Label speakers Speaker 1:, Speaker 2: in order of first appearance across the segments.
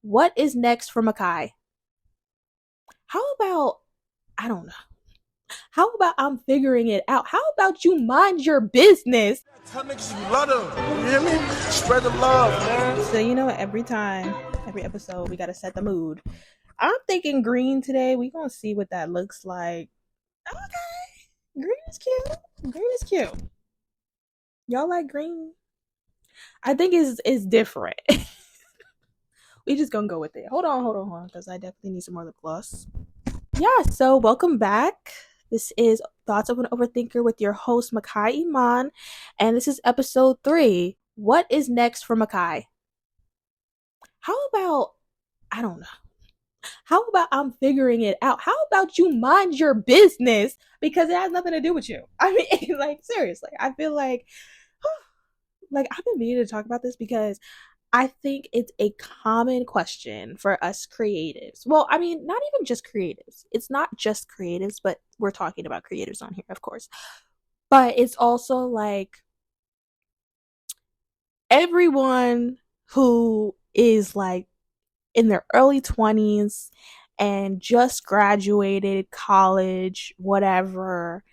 Speaker 1: What is next for Maki? How about, I don't know. How about I'm figuring it out? How about you mind your business?
Speaker 2: Tell niggas you love them. You hear me? Spread the love, man.
Speaker 1: So, every time, every episode, we got to set the mood. I'm thinking green today. We going to see what that looks like. Okay. Green is cute. Green is cute. Y'all like green? I think it's different. We just gonna go with it. Hold on, because I definitely need some more lip gloss. Yeah, so welcome back. This is Thoughts of an Overthinker with your host, Maki Iman, and this is episode 3. What is next for Maki? How about, I don't know. How about I'm figuring it out? How about you mind your business? Because it has nothing to do with you. I mean, like, seriously, I feel like I've been meaning to talk about this because I think it's a common question for us creatives. Well, I mean, not even just creatives. It's not just creatives, but we're talking about creatives on here, of course. But it's also like everyone who is like in their early 20s and just graduated college, whatever,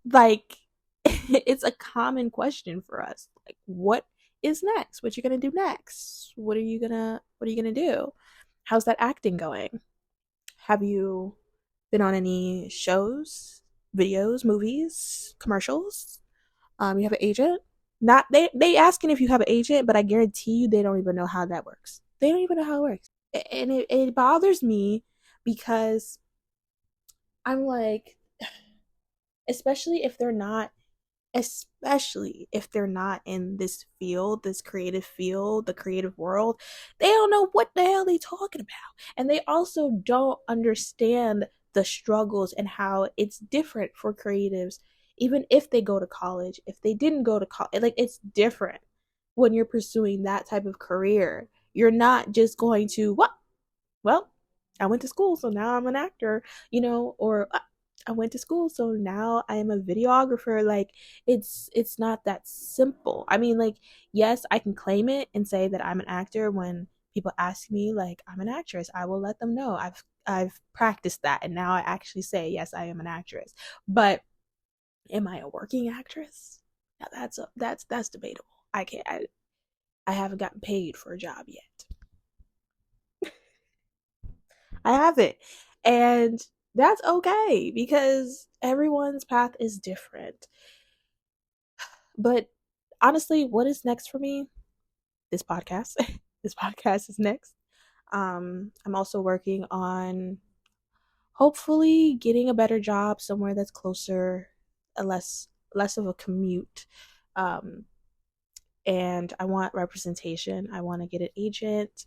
Speaker 1: like it's a common question for us. Like, what is next? What you gonna do next? What are you gonna do? How's that acting going? Have you been on any shows, videos, movies, commercials? You have an agent? Not they asking if you have an agent, but I guarantee you they don't even know how that works. They don't even know how it works. And it bothers me because I'm like, especially if they're not in this field, this creative field, the creative world, they don't know what the hell they talking about. And they also don't understand the struggles and how it's different for creatives, even if they go to college. If they didn't go to college, like, it's different when you're pursuing that type of career. You're not just going to, what? Well, I went to school, so now I'm an actor, or I went to school, so now I am a videographer. Like, it's not that simple. I mean, like, yes, I can claim it and say that I'm an actor when people ask me, like, I'm an actress. I will let them know I've practiced that, and now I actually say, yes, I am an actress. But am I a working actress? Now that's debatable. I can't. I haven't gotten paid for a job yet. I haven't. And that's okay because everyone's path is different. But honestly, what is next for me? This podcast. This podcast is next. I'm also working on hopefully getting a better job somewhere that's closer, a less of a commute. Um, and I want representation. I want to get an agent.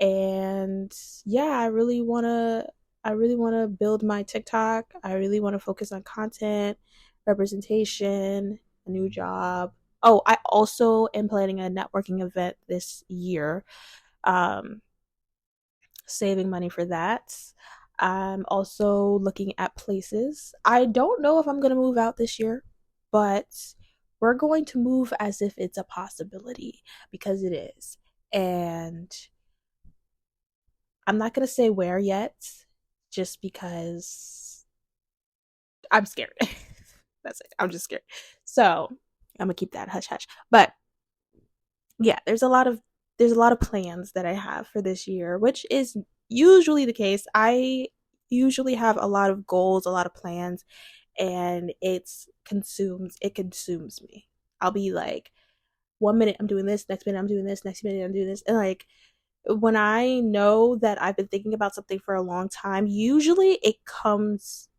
Speaker 1: And yeah, I really want to build my TikTok. I really want to focus on content, representation, a new job. Oh, I also am planning a networking event this year. Um Saving money for that. I'm also looking at places. I don't know if I'm going to move out this year, but we're going to move as if it's a possibility because it is. And I'm not going to say where yet, just because I'm scared. That's it. I'm just scared. So I'm going to keep that hush hush. But yeah, there's a lot of plans that I have for this year, which is usually the case. I usually have a lot of goals, a lot of plans, and it consumes me. I'll be like, 1 minute I'm doing this, next minute I'm doing this, next minute I'm doing this, and like, when I know that I've been thinking about something for a long time, usually it comes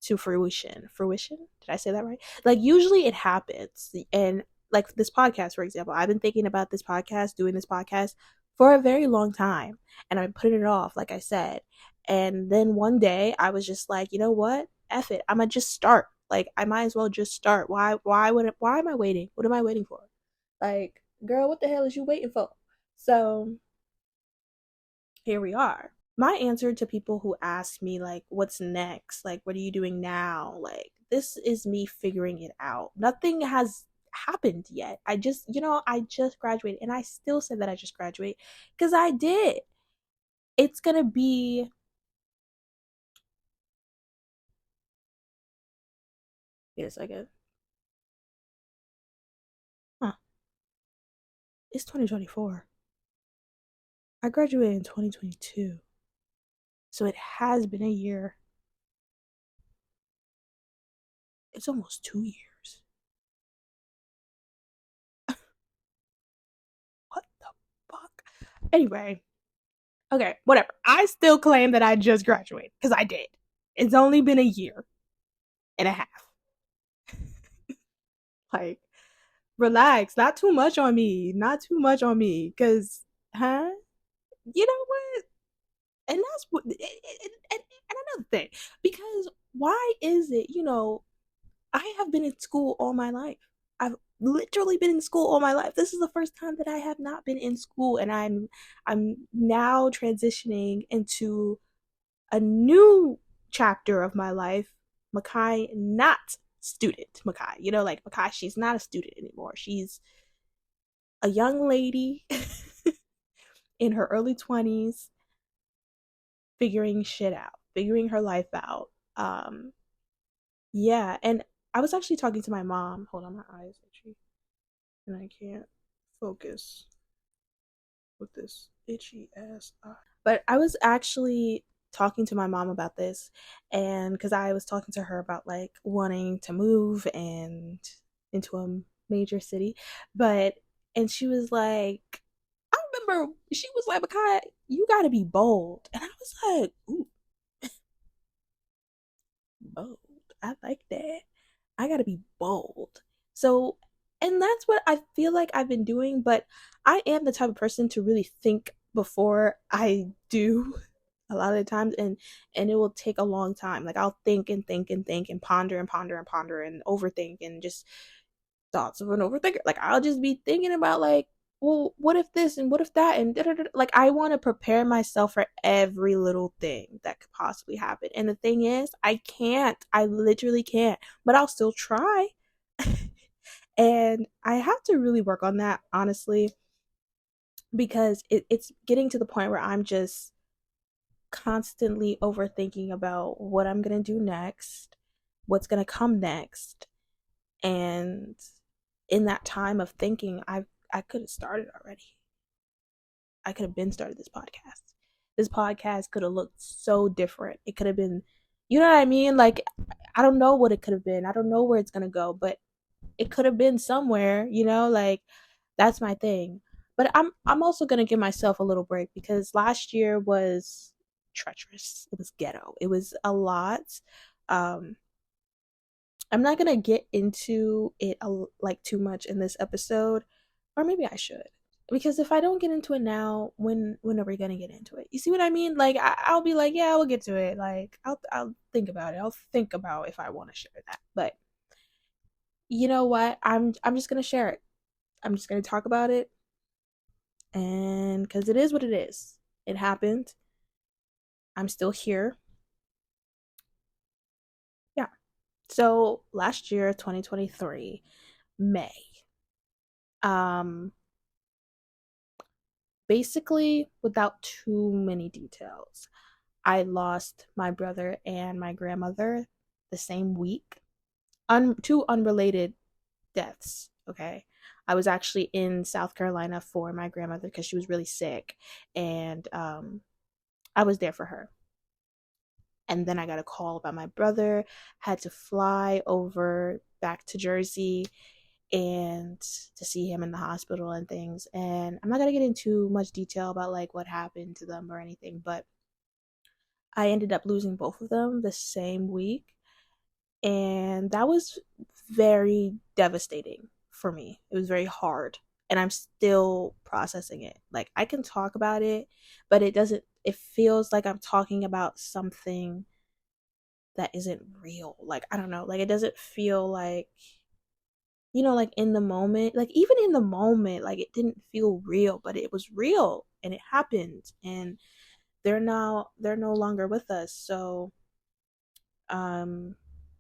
Speaker 1: to fruition. Fruition? Did I say that right? Like, usually it happens. And like this podcast, for example, I've been thinking about this podcast, doing this podcast for a very long time. And I've been putting it off, like I said. And then one day I was just like, you know what? F it. I'm gonna just start. Like, I might as well just start. Why am I waiting? What am I waiting for? Like, girl, what the hell is you waiting for? So here we are. My answer to people who ask me, like, what's next? Like, what are you doing now? Like, this is me figuring it out. Nothing has happened yet. I just graduated, and I still said that I just graduated because I did. It's gonna be, wait a second. Huh. It's 2024. I graduated in 2022. So it has been a year. It's almost 2 years. What the fuck? Anyway, okay, whatever. I still claim that I just graduated because I did. It's only been a year and a half. Like, relax. Not too much on me. Not too much on me. Because, huh? You know what? And that's what, and another thing. Because why is it, I have been in school all my life. I've literally been in school all my life. This is the first time that I have not been in school, and I'm now transitioning into a new chapter of my life. Maki, not student Maki. Like Maki, she's not a student anymore. She's a young lady in her early 20s, figuring shit out, figuring her life out. Yeah, and I was actually talking to my mom. Hold on, my eyes itchy, and I can't focus with this itchy ass eye. But I was actually talking to my mom about this, and because I was talking to her about like wanting to move and into a major city, but and she was like, I remember she was like, "Makai, you got to be bold," and I was like, "Ooh, bold. I like that. I got to be bold." So, and that's what I feel like I've been doing, but I am the type of person to really think before I do a lot of the times, and it will take a long time. Like I'll think and think and think and ponder and ponder and ponder and overthink and just thoughts of an overthinker. Like I'll just be thinking about like, well, what if this and what if that and da-da-da-da. Like I want to prepare myself for every little thing that could possibly happen. And the thing is, I can't. I literally can't. But I'll still try. And I have to really work on that, honestly, because it's getting to the point where I'm just constantly overthinking about what I'm gonna do next, what's gonna come next, and in that time of thinking, I could have started already. I could have been started this podcast. This podcast could have looked so different. It could have been, you know what I mean? Like I don't know what it could have been. I don't know where it's gonna go, but it could have been somewhere. Like that's my thing. But I'm also gonna give myself a little break because last year was treacherous. It was ghetto. It was a lot. Um, I'm not gonna get into it like too much in this episode, or maybe I should, because if I don't get into it now, when are we gonna get into it? You see what I mean? Like I'll be like, yeah, we'll get to it. Like I'll think about it. I'll think about if I want to share that. But you know what? I'm just gonna share it. I'm just gonna talk about it, and because it is what it is. It happened. I'm still here. Yeah. So last year, 2023, May. Um, Basically, without too many details, I lost my brother and my grandmother the same week. Two unrelated deaths. Okay. I was actually in South Carolina for my grandmother because she was really sick, and I was there for her. And then I got a call about my brother, had to fly over back to Jersey and to see him in the hospital and things. And I'm not going to get into much detail about like what happened to them or anything, but I ended up losing both of them the same week. And that was very devastating for me. It was very hard. And I'm still processing it. Like I can talk about it, but it feels like I'm talking about something that isn't real. Like I don't know, like it doesn't feel like, like in the moment, like even in the moment, like it didn't feel real, but it was real and it happened, and they're no longer with us. So um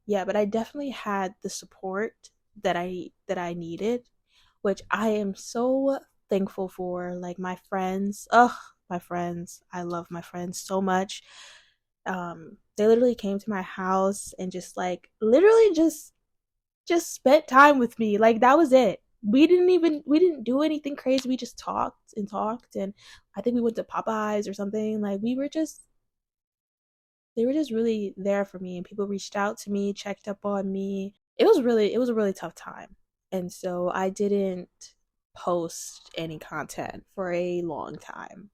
Speaker 1: yeah, but I definitely had the support that I needed, which I am so thankful for. Like my friends, ugh, my friends. I love my friends so much. They literally came to my house and just like literally just spent time with me. Like that was it. We didn't do anything crazy. We just talked and talked, and I think we went to Popeyes or something. Like we were just they were just really there for me, and people reached out to me, checked up on me. It was a really tough time. And so I didn't post any content for a long time.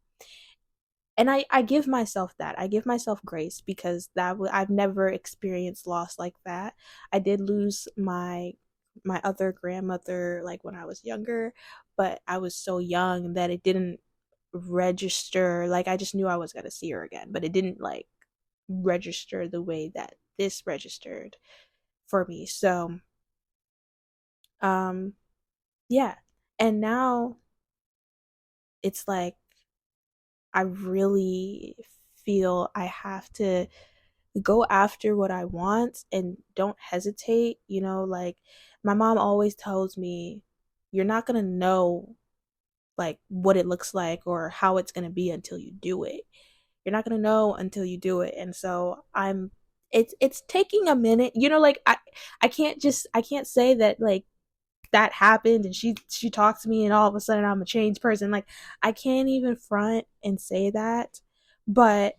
Speaker 1: And I give myself that. I give myself grace because I've never experienced loss like that. I did lose my other grandmother like when I was younger, but I was so young that it didn't register. Like I just knew I was going to see her again, but it didn't like register the way that this registered for me. So, um yeah. And now it's like I really feel I have to go after what I want and don't hesitate. You know, like my mom always tells me, you're not going to know like what it looks like or how it's going to be until you do it. You're not going to know until you do it. And so it's taking a minute. You know, like I can't say that like that happened and she talked to me and all of a sudden I'm a changed person. Like I can't even front and say that. But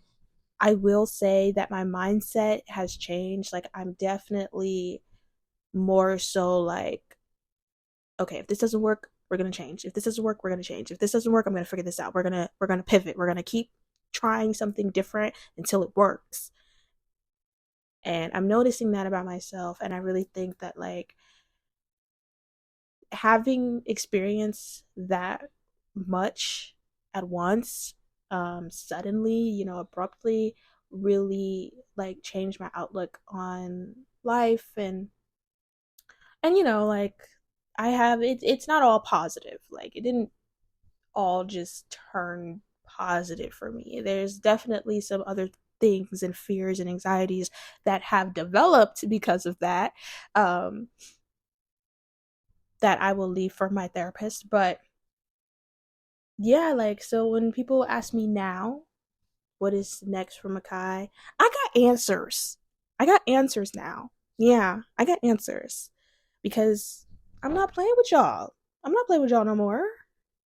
Speaker 1: I will say that my mindset has changed. Like I'm definitely more so like, okay, if this doesn't work, we're gonna change. If this doesn't work, we're gonna change. If this doesn't work, I'm gonna figure this out. We're gonna pivot. We're gonna keep trying something different until it works. And I'm noticing that about myself. And I really think that like having experienced that much at once, suddenly, you know, abruptly, really like changed my outlook on life. And you know, like I have it's not all positive. Like it didn't all just turn positive for me. There's definitely some other things and fears and anxieties that have developed because of that. Um, that I will leave for my therapist. But yeah, like so when people ask me now, what is next for Makai? I got answers. I got answers now. Yeah, I got answers because I'm not playing with y'all. I'm not playing with y'all no more.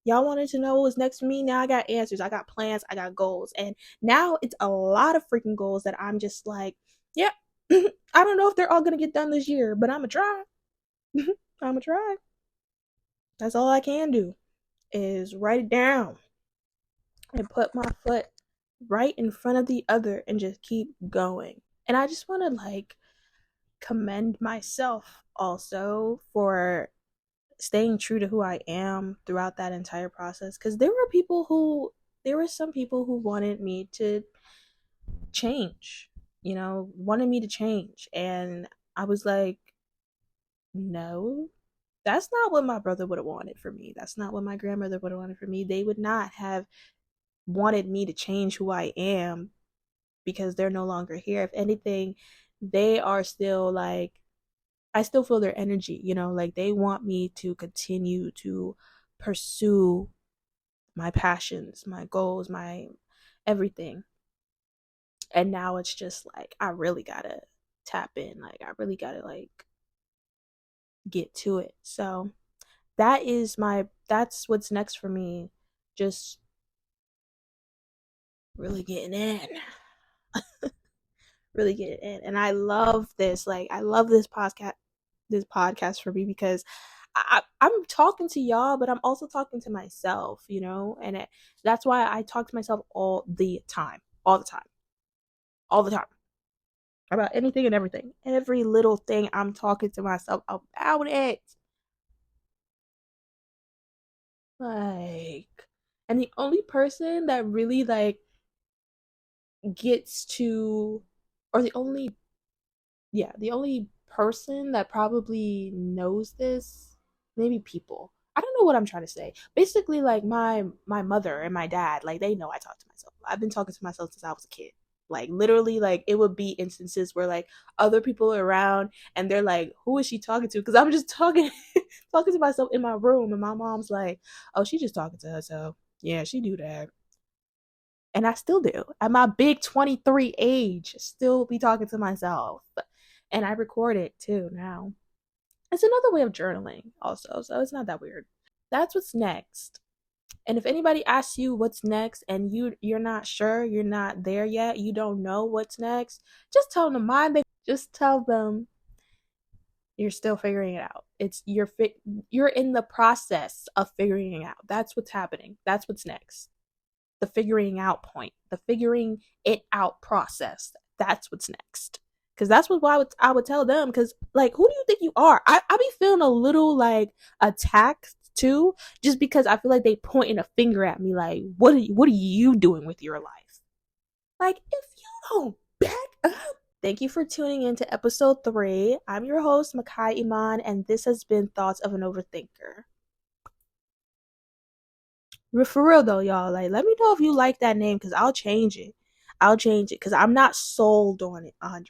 Speaker 1: Y'all wanted to know what was next for me. Now I got answers. I got plans. I got goals. And now it's a lot of freaking goals that I'm just like, yeah, I don't know if they're all going to get done this year, but I'm going to try. I'm going to try. That's all I can do is write it down and put my foot right in front of the other and just keep going. And I just want to like commend myself also for staying true to who I am throughout that entire process because there were some people who wanted me to change, you know, wanted me to change, and I was like, no, that's not what my brother would have wanted for me. That's not what my grandmother would have wanted for me. They would not have wanted me to change who I am because they're no longer here. If anything, they are still like, I still feel their energy, you know, like they want me to continue to pursue my passions, my goals, my everything. And now it's just like, I really gotta tap in. Like, I really gotta like get to it. So that's what's next for me. Just really getting in. Really getting in. And I love this. Like, I love this podcast for me because I'm talking to y'all, but I'm also talking to myself, you know, and that's why I talk to myself all the time, all the time about anything and everything, every little thing. I'm talking to myself about it, like, and the only person that really like gets to, or the only person that probably knows this, maybe people. I don't know what I'm trying to say. Basically, like my mother and my dad, like they know I talk to myself. I've been talking to myself since I was a kid. Like literally, like it would be instances where like other people are around and they're like, "Who is she talking to?" Because I'm just talking, talking to myself in my room, and my mom's like, "Oh, she's just talking to herself. Yeah, she do that." And I still do at my big 23 age. Still be talking to myself, and I record it too now. It's another way of journaling, also, so it's not that weird. That's what's next. And if anybody asks you what's next and you're not sure, you're not there yet, you don't know what's next, just tell them just tell them you're still figuring it out. It's you're in the process of figuring it out. That's what's happening. That's what's next. The figuring out point, the figuring it out process. That's what's next. Cause that's what I would tell them. Cause like, who do you think you are? I be feeling a little like attacked too, just because I feel like they pointing a finger at me, like, what are you doing with your life? Like, if you don't back up. Thank you for tuning in to episode 3. I'm your host, Maki Iman, and this has been Thoughts of an Overthinker. For real though, y'all, like let me know if you like that name because I'll change it. I'll change it because I'm not sold on it 100%.